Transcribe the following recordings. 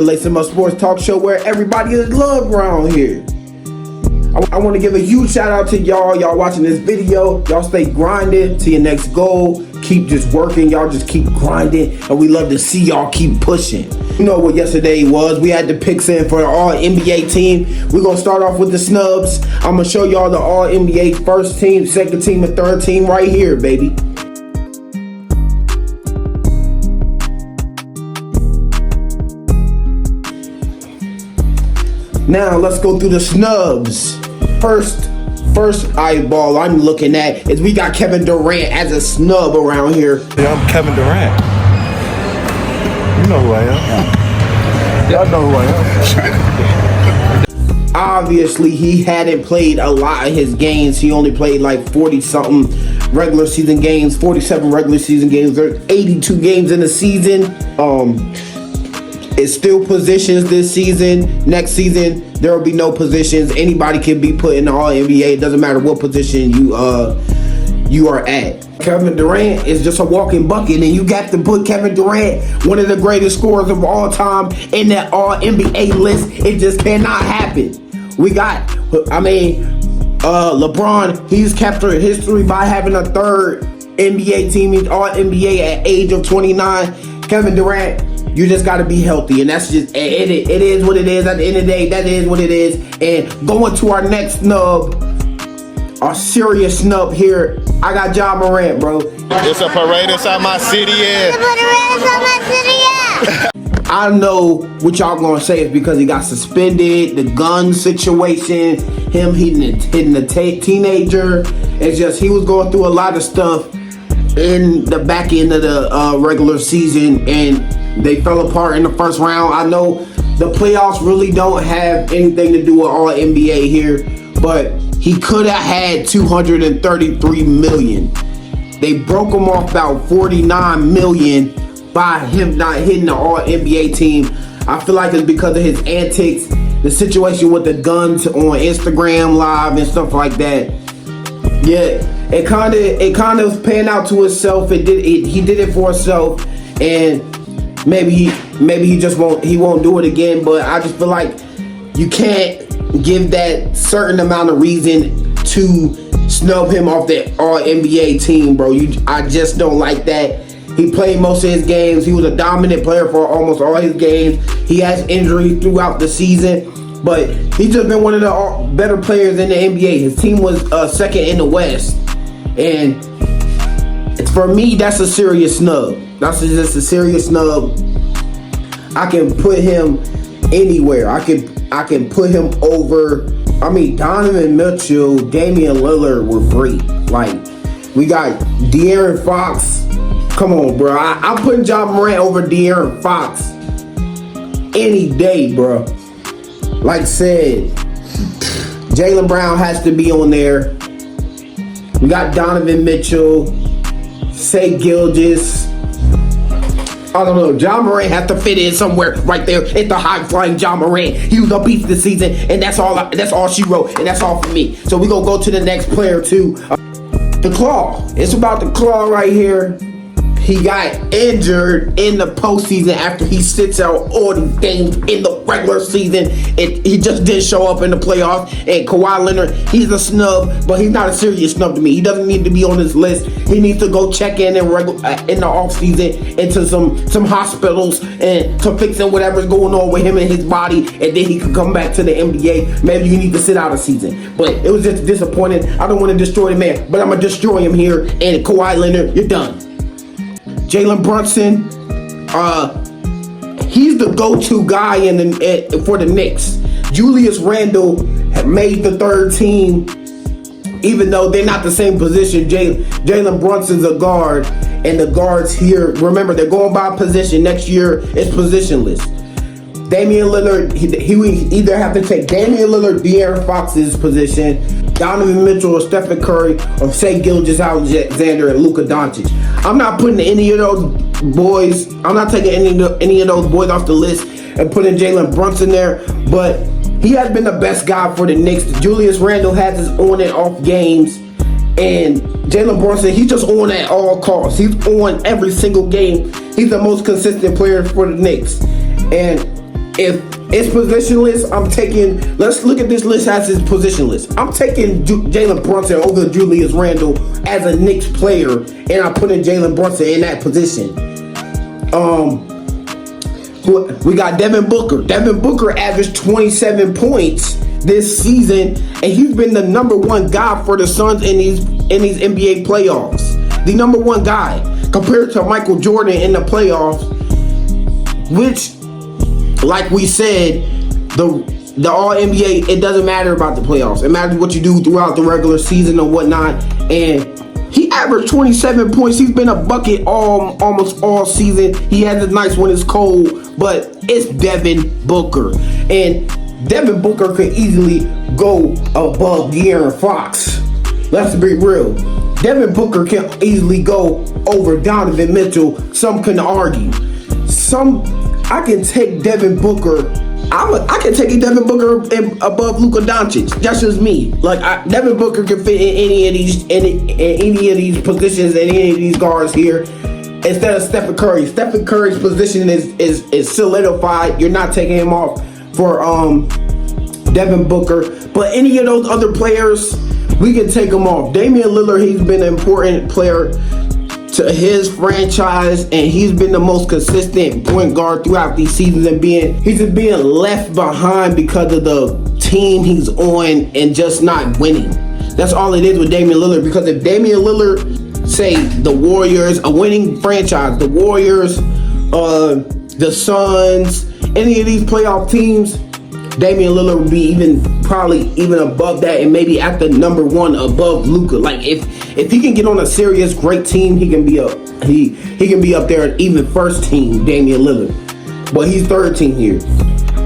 Lacing My Sports Talk Show where everybody is loved around here. I want to give a huge shout out to y'all watching this video. Y'all stay grinding to your next goal. Keep just working. Y'all just keep grinding. And we love to see y'all keep pushing. You know what yesterday was. We had the picks in for the All-NBA team. We're going to start off with the snubs. I'm going to show y'all the All-NBA first team, second team, and third team right here, baby. Now let's go through the snubs. First eyeball I'm looking at is we got Kevin Durant as a snub around here. Yeah, I'm Kevin Durant. You know who I am. Y'all know who I am. Obviously, he hadn't played a lot of his games. He only played like 40-something regular season games, 47 regular season games. There's 82 games in the season. It's still positions this season. Next season, there will be no positions. Anybody can be put in the All-NBA. It doesn't matter what position you are at. Kevin Durant is just a walking bucket, and you got to put Kevin Durant, one of the greatest scorers of all time, in that All-NBA list. It just cannot happen. We got, LeBron, he's kept history by having a third NBA team. He's All-NBA at age of 29. Kevin Durant, you just got to be healthy, and that's just it is what it is. At the end of the day, that is what it is. And going to our next snub, our serious snub here, I got Ja Morant, bro. It's a parade inside my city, yeah. I know what y'all gonna say is because he got suspended, the gun situation, him hitting the teenager. It's just he was going through a lot of stuff in the back end of the regular season, and they fell apart in the first round. I know the playoffs really don't have anything to do with All-NBA here, but he could have had $233 million. They broke him off about $49 million by him not hitting the All-NBA team. I feel like it's because of his antics, the situation with the guns on Instagram Live and stuff like that. Yeah, it kind of panned out to itself. He did it for himself, and maybe he won't do it again. But I just feel like you can't give that certain amount of reason to snub him off the All-NBA team, bro. I just don't like that. He played most of his games. He was a dominant player for almost all his games. He has injuries throughout the season, but he's just been one of the better players in the NBA. His team was second in the West, and for me, that's a serious snub. That's just a serious snub. I can put him anywhere. I can put him over. Donovan Mitchell, Damian Lillard were great. Like, we got De'Aaron Fox. Come on, bro. I'm putting Ja Morant over De'Aaron Fox any day, bro. Like I said, Jaylen Brown has to be on there. We got Donovan Mitchell, Shai Gilgeous. I don't know. Ja Morant has to fit in somewhere right there. It's the high-flying Ja Morant. He was a beast this season, and that's all she wrote, and that's all for me. So we're going to go to the next player, too. The Claw. It's about the Claw right here. He got injured in the postseason after he sits out all the games in the regular season. He just didn't show up in the playoffs. And Kawhi Leonard, he's a snub, but he's not a serious snub to me. He doesn't need to be on this list. He needs to go check in the offseason into some hospitals and to fixing whatever's going on with him and his body, and then he can come back to the NBA. Maybe you need to sit out a season. But it was just disappointing. I don't want to destroy the man, but I'm going to destroy him here. And Kawhi Leonard, you're done. Jaylen Brunson, he's the go-to guy for the Knicks. Julius Randle made the third team, even though they're not the same position. Jaylen Brunson's a guard, and the guards here, remember, they're going by position. Next year, it's positionless. Damian Lillard, he would either have to take Damian Lillard, De'Aaron Fox's position, Donovan Mitchell or Stephen Curry, or Shai Gilgeous-Alexander and Luka Doncic. I'm not putting any of those boys. I'm not taking any of those boys off the list and putting Jaylen Brunson there. But he has been the best guy for the Knicks. Julius Randle has his on and off games, and Jaylen Brunson, he's just on at all costs. He's on every single game. He's the most consistent player for the Knicks, and if it's positionless, I'm taking. Let's look at this list as it's positionless. I'm taking Jaylen Brunson over Julius Randle as a Knicks player, and I'm putting Jaylen Brunson in that position. We got Devin Booker. Devin Booker averaged 27 points this season, and he's been the number one guy for the Suns in these NBA playoffs. The number one guy compared to Michael Jordan in the playoffs, which, like we said, the All NBA, it doesn't matter about the playoffs. It matters what you do throughout the regular season and whatnot. And he averaged 27 points. He's been a bucket almost all season. He has his nights when it's cold, but it's Devin Booker. And Devin Booker could easily go above De'Aaron Fox. Let's be real. Devin Booker can easily go over Donovan Mitchell. Some can argue. I can take Devin Booker. I can take Devin Booker above Luka Doncic. That's just me. Like Devin Booker can fit in any of these positions and any of these guards here instead of Stephen Curry. Stephen Curry's position is solidified. You're not taking him off for Devin Booker. But any of those other players, we can take them off. Damian Lillard, he's been an important player to his franchise, and he's been the most consistent point guard throughout these seasons, and he's just being left behind because of the team he's on and just not winning. That's all it is with Damian Lillard, because if Damian Lillard, say the Warriors, a winning franchise, the Warriors, the Suns, any of these playoff teams, Damian Lillard would be probably even above that, and maybe at the number one above Luka. Like if he can get on a serious great team, he can be up. He can be up there, even first team, Damian Lillard. But he's third team here.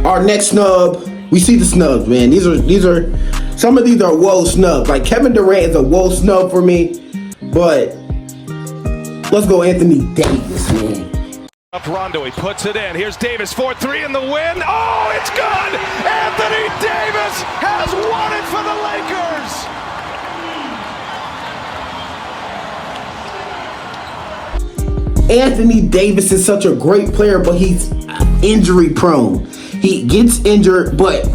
Our next snub, we see the snubs, man. These are some of these are whoa snubs. Like Kevin Durant is a whoa snub for me, but let's go Anthony Davis, man. Up Rondo, he puts it in. Here's Davis, 4-3 in the win. Oh, it's good! Anthony Davis has won it for the Lakers! Anthony Davis is such a great player, but he's injury prone. He gets injured, but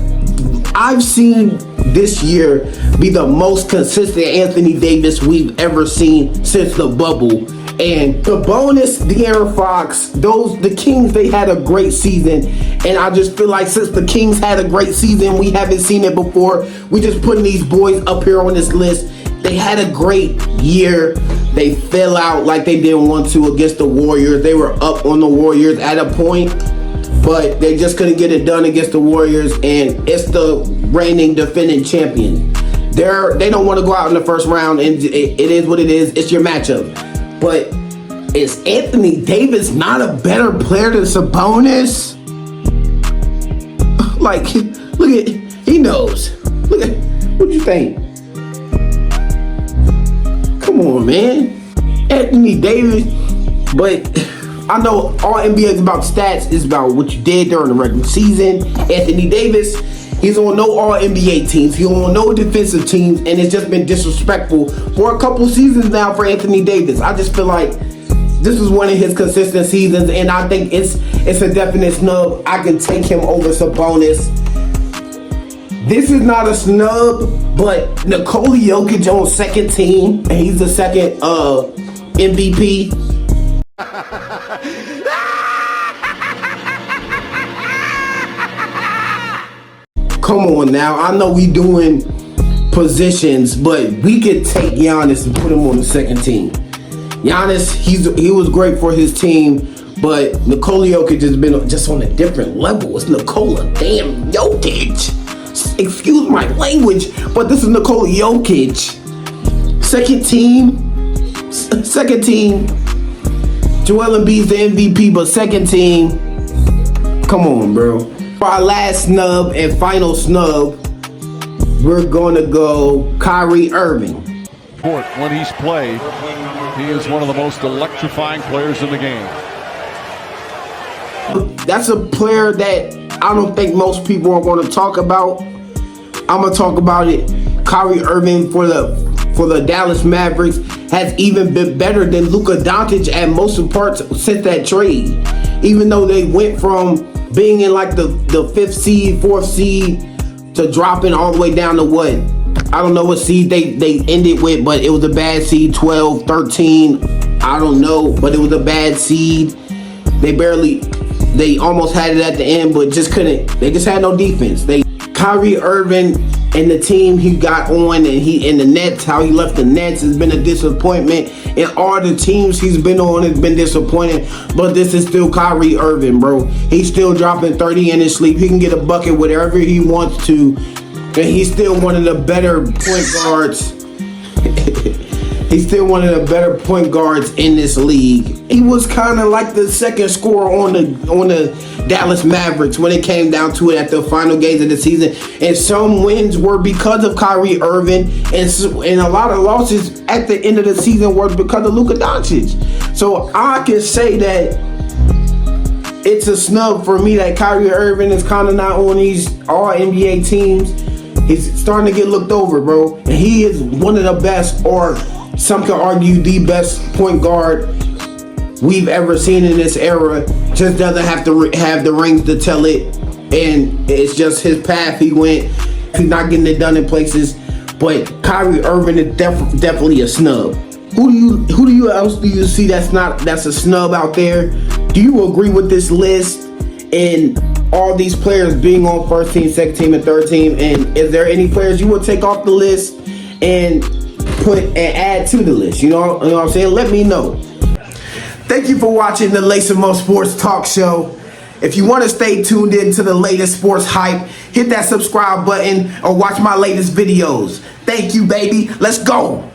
I've seen this year be the most consistent Anthony Davis we've ever seen since the bubble. And the bonus, De'Aaron Fox, the Kings, they had a great season. And I just feel like since the Kings had a great season, we haven't seen it before. We just putting these boys up here on this list. They had a great year. They fell out like they didn't want to against the Warriors. They were up on the Warriors at a point, but they just couldn't get it done against the Warriors. And it's the reigning defending champion. They don't want to go out in the first round, and it is what it is. It's your matchup. But is Anthony Davis not a better player than Sabonis? Like, look at, he knows. Look at, what you think? Come on, man. Anthony Davis. But I know all NBA is about stats. It's about what you did during the regular season. Anthony Davis, he's on no All-NBA teams. He's on no defensive teams, and it's just been disrespectful for a couple seasons now for Anthony Davis. I just feel like this is one of his consistent seasons, and I think it's a definite snub. I can take him over Sabonis. This is not a snub, but Nikola Jokic on second team, and he's the second MVP. Come on now. I know we doing positions, but we could take Giannis and put him on the second team. Giannis, he was great for his team, but Nikola Jokic has been just on a different level. It's Nikola damn Jokic. Excuse my language, but this is Nikola Jokic. Second team. Joel Embiid's the MVP, but second team. Come on, bro. For our last snub and final snub, we're gonna go Kyrie Irving. When he's played, he is one of the most electrifying players in the game. That's a player that I don't think most people are going to talk about. I'm gonna talk about it. Kyrie Irving for the Dallas Mavericks has even been better than Luka Doncic at most parts since that trade. Even though they went from being in like the 5th seed, 4th seed, to dropping all the way down to what? I don't know what seed they ended with, but it was a bad seed, 12, 13. I don't know, but it was a bad seed. They almost had it at the end, but just couldn't. They just had no defense. Kyrie Irving and the team he got on, and the Nets, how he left the Nets has been a disappointment. And all the teams he's been on has been disappointing. But this is still Kyrie Irving, bro. He's still dropping 30 in his sleep. He can get a bucket whatever he wants to. And he's still one of the better point guards. He's still one of the better point guards in this league. He was kind of like the second scorer on the Dallas Mavericks when it came down to it at the final games of the season. And some wins were because of Kyrie Irving, and a lot of losses at the end of the season were because of Luka Doncic. So I can say that it's a snub for me that Kyrie Irving is kind of not on these all NBA teams. He's starting to get looked over, bro. And he is one of the best, or some could argue the best point guard we've ever seen in this era. Just doesn't have to have the rings to tell it, and it's just his path he went. He's not getting it done in places, but Kyrie Irving is definitely a snub. Who else do you see that's a snub out there? Do you agree with this list and all these players being on first team, second team, and third team? And is there any players you would take off the list and add to the list? You know what I'm saying? Let me know. Thank you for watching the Lace and Mo Sports Talk Show. If you want to stay tuned in to the latest sports hype, hit that subscribe button or watch my latest videos. Thank you, baby. Let's go.